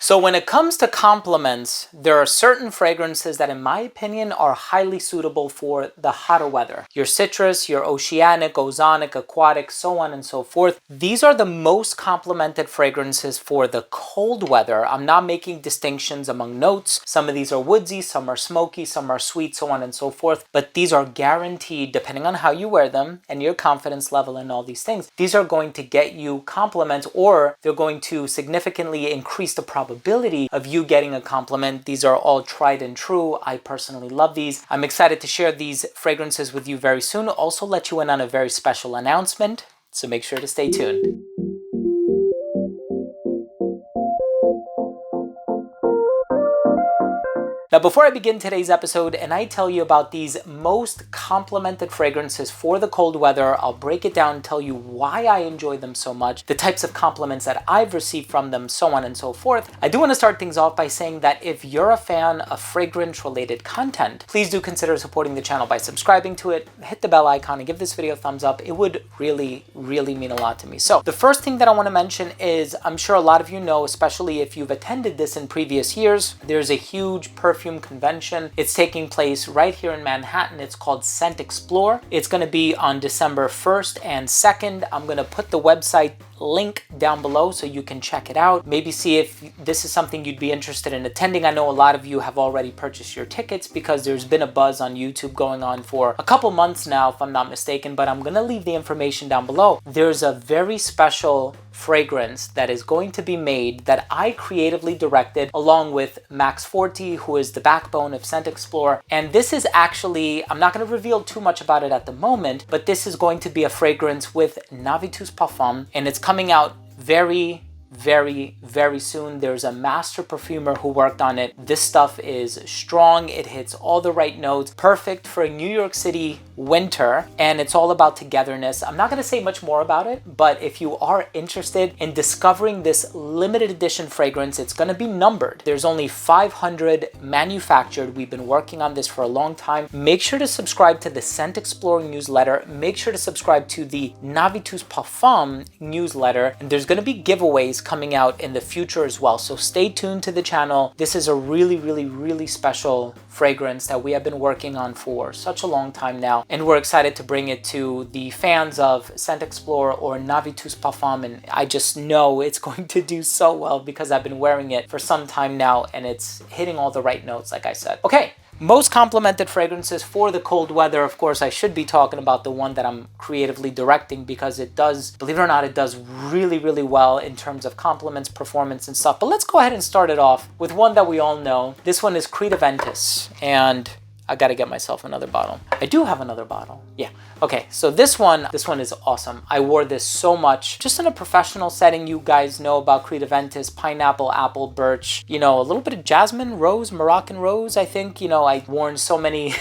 So when it comes to compliments, there are certain fragrances that in my opinion are highly suitable for the hotter weather. Your citrus, your oceanic, ozonic, aquatic, so on and so forth. These are the most complimented fragrances for the cold weather. I'm not making distinctions among notes. Some of these are woodsy, some are smoky, some are sweet, so on and so forth. But these are guaranteed, depending on how you wear them and your confidence level and all these things, these are going to get you compliments, or they're going to significantly increase the probability of you getting a compliment. These are all tried and true. I personally love these. I'm excited to share these fragrances with you very soon. Also let you in on a very special announcement, so make sure to stay tuned. Now, before I begin today's episode and I tell you about these most complimented fragrances for the cold weather, I'll break it down and tell you why I enjoy them so much, the types of compliments that I've received from them, so on and so forth. I do want to start things off by saying that if you're a fan of fragrance-related content, please do consider supporting the channel by subscribing to it, hit the bell icon, and give this video a thumbs up. It would really, really mean a lot to me. So the first thing that I want to mention is, I'm sure a lot of you know, especially if you've attended this in previous years, there's a huge perfume convention. It's taking place right here in Manhattan. It's called Scent Explore. It's going to be on December 1st and 2nd. I'm going to put the website link down below so you can check it out. Maybe see if this is something you'd be interested in attending. I know a lot of you have already purchased your tickets because there's been a buzz on YouTube going on for a couple months now, if I'm not mistaken, but I'm going to leave the information down below. There's a very special fragrance that is going to be made that I creatively directed along with Max Forti, who is the backbone of Scent Explore. And this is actually, I'm not going to reveal too much about it at the moment, but this is going to be a fragrance with Aventus parfum, and it's coming out very soon. There's a master perfumer who worked on it. This stuff is strong. It hits all the right notes. Perfect for New York City winter, and it's all about togetherness. I'm not going to say much more about it, but if you are interested in discovering this limited edition fragrance, it's going to be numbered. There's only 500 manufactured. We've been working on this for a long time. Make sure to subscribe to the Scent Exploring newsletter. Make sure to subscribe to the Aventus Parfum newsletter, and there's going to be giveaways coming out in the future as well. So stay tuned to the channel. This is a really special fragrance that we have been working on for such a long time now, and we're excited to bring it to the fans of Scent Explore or Aventus Parfum, and I just know it's going to do so well because I've been wearing it for some time now and it's hitting all the right notes, like I said. Okay. Most complimented fragrances for the cold weather. Of course, I should be talking about the one that I'm creatively directing because it does, believe it or not, it does really well in terms of compliments, performance, and stuff. But let's go ahead and start it off with one that we all know. This one is Aventus, and I gotta get myself another bottle. I do have another bottle. Yeah. Okay, so this one is awesome. I wore this so much. Just in a professional setting, you guys know about Aventus, pineapple, apple, birch, you know, a little bit of jasmine, rose, Moroccan rose, I think. You know, I've worn so many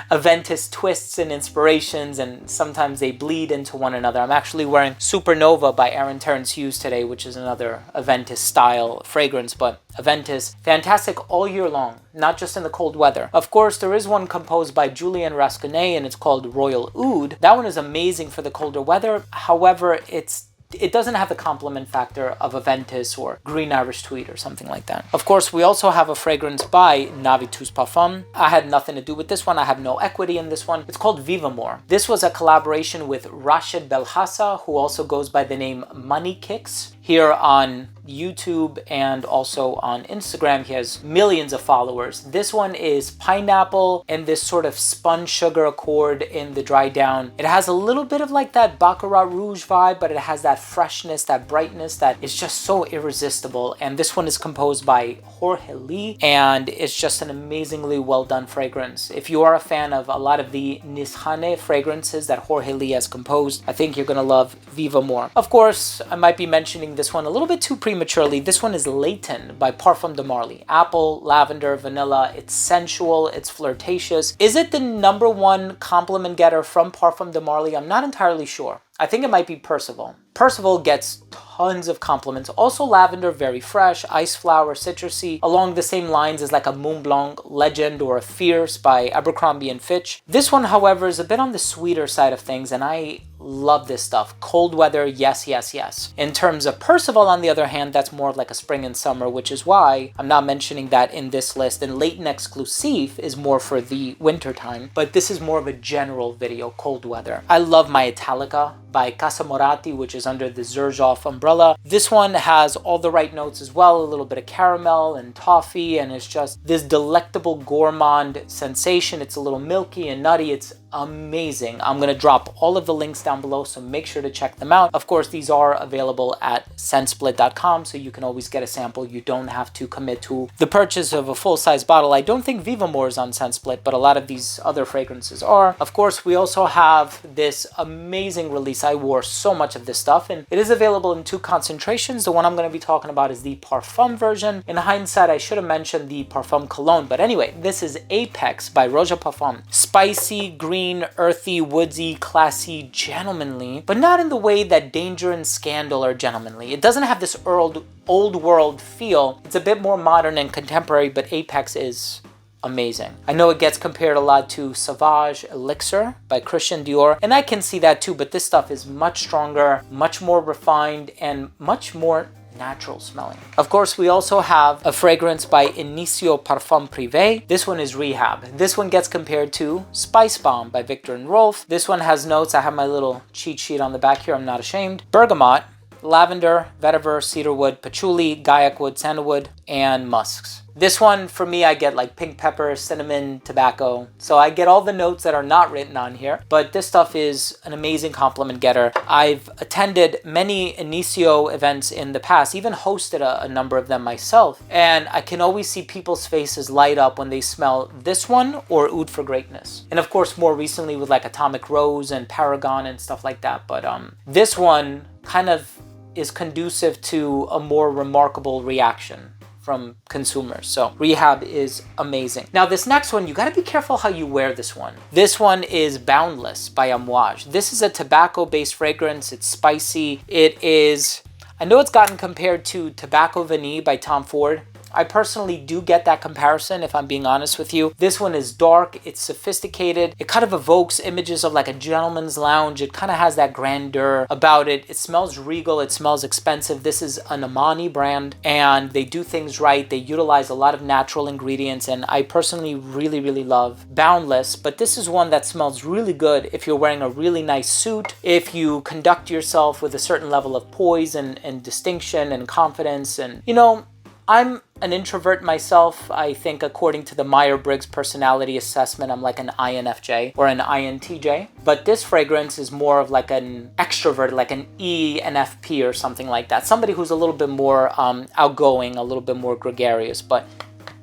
Aventus twists and inspirations, and sometimes they bleed into one another. I'm actually wearing Supernova by Aaron Terrence Hughes today, which is another Aventus style fragrance, but Aventus, fantastic all year long, not just in the cold weather. Of course, there is one composed by Julien Rasconnet, and it's called Royal Oud. That one is amazing for the colder weather. However, it doesn't have the compliment factor of Aventus or Green Irish Tweed or something like that. Of course, we also have a fragrance by Aventus Parfum. I had nothing to do with this one. I have no equity in this one. It's called Vivamore. This was a collaboration with Rashid Belhassa, who also goes by the name Money Kicks, here on YouTube and also on Instagram. He has millions of followers. This one is pineapple and this sort of spun sugar accord in the dry down. It has a little bit of like that Baccarat Rouge vibe, but it has that freshness, that brightness that is just so irresistible. And this one is composed by Jorge Lee, and it's just an amazingly well done fragrance. If you are a fan of a lot of the Nishane fragrances that Jorge Lee has composed, I think you're gonna love Vivamore. Of course, I might be mentioning this one a little bit too prematurely. This one is Laton by Parfum de Marly. Apple, lavender, vanilla. It's sensual, it's flirtatious. Is it the #1 compliment getter from Parfum de Marly? I'm not entirely sure. I think it might be Percival. Percival gets tons of compliments. Also lavender, very fresh, ice flower, citrusy, along the same lines as like a Mont Blanc Legend or a Fierce by Abercrombie and Fitch. This one, however, is a bit on the sweeter side of things, and I love this stuff. Cold weather, yes, yes, yes. In terms of Percival, on the other hand, that's more like a spring and summer, which is why I'm not mentioning that in this list. And Laton Exclusive is more for the winter time, but this is more of a general video, cold weather. I love my Italica by Casa Moratti, which is under the Xerjoff umbrella. This one has all the right notes as well, a little bit of caramel and toffee, and it's just this delectable gourmand sensation. It's a little milky and nutty. It's amazing. I'm going to drop all of the links down below, so make sure to check them out. Of course, these are available at scentsplit.com, so you can always get a sample. You don't have to commit to the purchase of a full-size bottle. I don't think Vivamore is on ScentSplit, but a lot of these other fragrances are. Of course, we also have this amazing release. I wore so much of this stuff, and it is available in 2 concentrations. The one I'm going to be talking about is the Parfum version. In hindsight, I should have mentioned the Parfum Cologne, but anyway, this is Apex by Roja Parfum. Spicy, green, earthy, woodsy, classy, gentlemanly, but not in the way that Danger and Scandal are gentlemanly. It doesn't have this old world feel. It's a bit more modern and contemporary, but Apex is amazing. I know it gets compared a lot to Sauvage Elixir by Christian Dior, and I can see that too, but this stuff is much stronger, much more refined, and much more natural smelling. Of course, we also have a fragrance by Inicio Parfum Privé. This one is Rehab. This one gets compared to Spice Bomb by Victor and Rolf. This one has notes. I have my little cheat sheet on the back here. I'm not ashamed. Bergamot, lavender, vetiver, cedarwood, patchouli, gaiac wood, sandalwood, and musks. This one, for me, I get like pink pepper, cinnamon, tobacco. So I get all the notes that are not written on here, but this stuff is an amazing compliment getter. I've attended many Inicio events in the past, even hosted a number of them myself, and I can always see people's faces light up when they smell this one or Oud for Greatness. And of course, more recently with like Atomic Rose and Paragon and stuff like that. But this one kind of is conducive to a more remarkable reaction from consumers. So Rehab is amazing. Now this next one, you got to be careful how you wear this one. This one is Boundless by Amouage. This is a tobacco-based fragrance. It's spicy. It is, I know it's gotten compared to Tobacco Vanille by Tom Ford. I personally do get that comparison, if I'm being honest with you. This one is dark, it's sophisticated, it kind of evokes images of like a gentleman's lounge. It kind of has that grandeur about it. It smells regal, it smells expensive. This is an Amani brand, and they do things right. They utilize a lot of natural ingredients, and I personally really, really love Boundless. But this is one that smells really good if you're wearing a really nice suit, if you conduct yourself with a certain level of poise and distinction and confidence. And, you know, I'm an introvert myself. I think according to the Myers-Briggs personality assessment, I'm like an INFJ or an INTJ. But this fragrance is more of like an extrovert, like an ENFP or something like that. Somebody who's a little bit more outgoing, a little bit more gregarious, but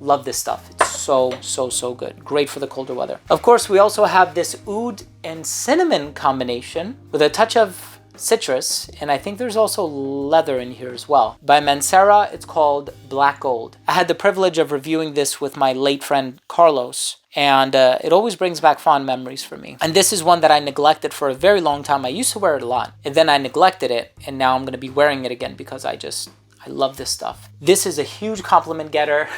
love this stuff. It's so good. Great for the colder weather. Of course, we also have this oud and cinnamon combination with a touch of citrus, and I think there's also leather in here as well. By Mancera, it's called Black Gold. I had the privilege of reviewing this with my late friend Carlos, and it always brings back fond memories for me. And this is one that I neglected for a very long time. I used to wear it a lot, and then I neglected it, and now I'm going to be wearing it again because I love this stuff. This is a huge compliment getter.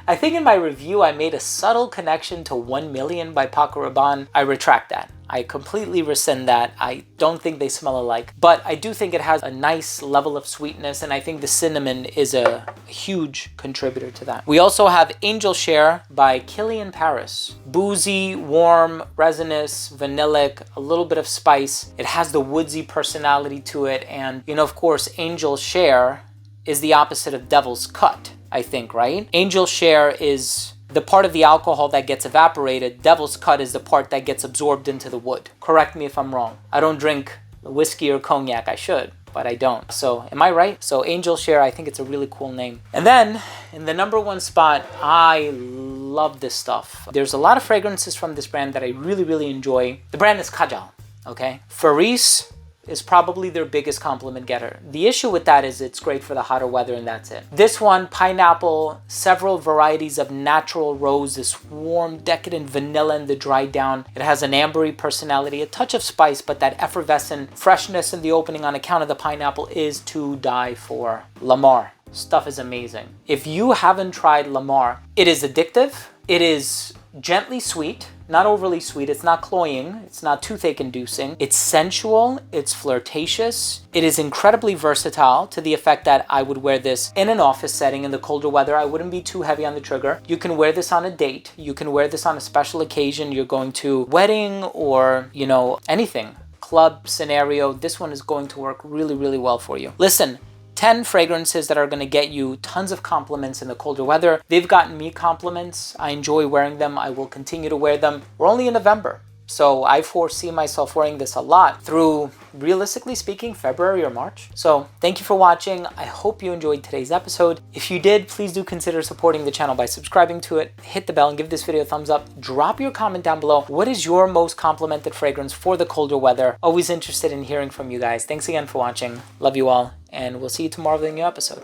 I think in my review, I made a subtle connection to 1 Million by Paco Rabanne. I retract that. I completely rescind that. I don't think they smell alike, but I do think it has a nice level of sweetness, and I think the cinnamon is a huge contributor to that. We also have Angel Share by Kilian Paris. Boozy, warm, resinous, vanillic, a little bit of spice. It has the woodsy personality to it, and, you know, of course, Angel Share is the opposite of Devil's Cut, I think, right? Angel Share is the part of the alcohol that gets evaporated. Devil's Cut is the part that gets absorbed into the wood. Correct me if I'm wrong. I don't drink whiskey or cognac. I should, but I don't. So am I right? So Angel Share, I think it's a really cool name. And then in the #1 spot, I love this stuff. There's a lot of fragrances from this brand that I really, really enjoy. The brand is Kajal, okay? Faris is probably their biggest compliment getter. The issue with that is it's great for the hotter weather and that's it. This one, pineapple, several varieties of natural rose, this warm, decadent vanilla in the dried down. It has an ambery personality, a touch of spice, but that effervescent freshness in the opening on account of the pineapple is to die for. Lamar. Stuff is amazing. If you haven't tried Lamar, it is addictive. It is gently sweet, not overly sweet. It's not cloying. It's not toothache inducing. It's sensual. It's flirtatious. It is incredibly versatile to the effect that I would wear this in an office setting in the colder weather. I wouldn't be too heavy on the trigger. You can wear this on a date. You can wear this on a special occasion. You're going to a wedding or, you know, anything. Club scenario. This one is going to work really, really well for you. Listen, 10 fragrances that are going to get you tons of compliments in the colder weather. They've gotten me compliments. I enjoy wearing them. I will continue to wear them. We're only in November, so I foresee myself wearing this a lot through, realistically speaking, February or March. So thank you for watching. I hope you enjoyed today's episode. If you did, please do consider supporting the channel by subscribing to it. Hit the bell and give this video a thumbs up. Drop your comment down below. What is your most complimented fragrance for the colder weather? Always interested in hearing from you guys. Thanks again for watching. Love you all. And we'll see you tomorrow with a new episode.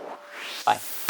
Bye.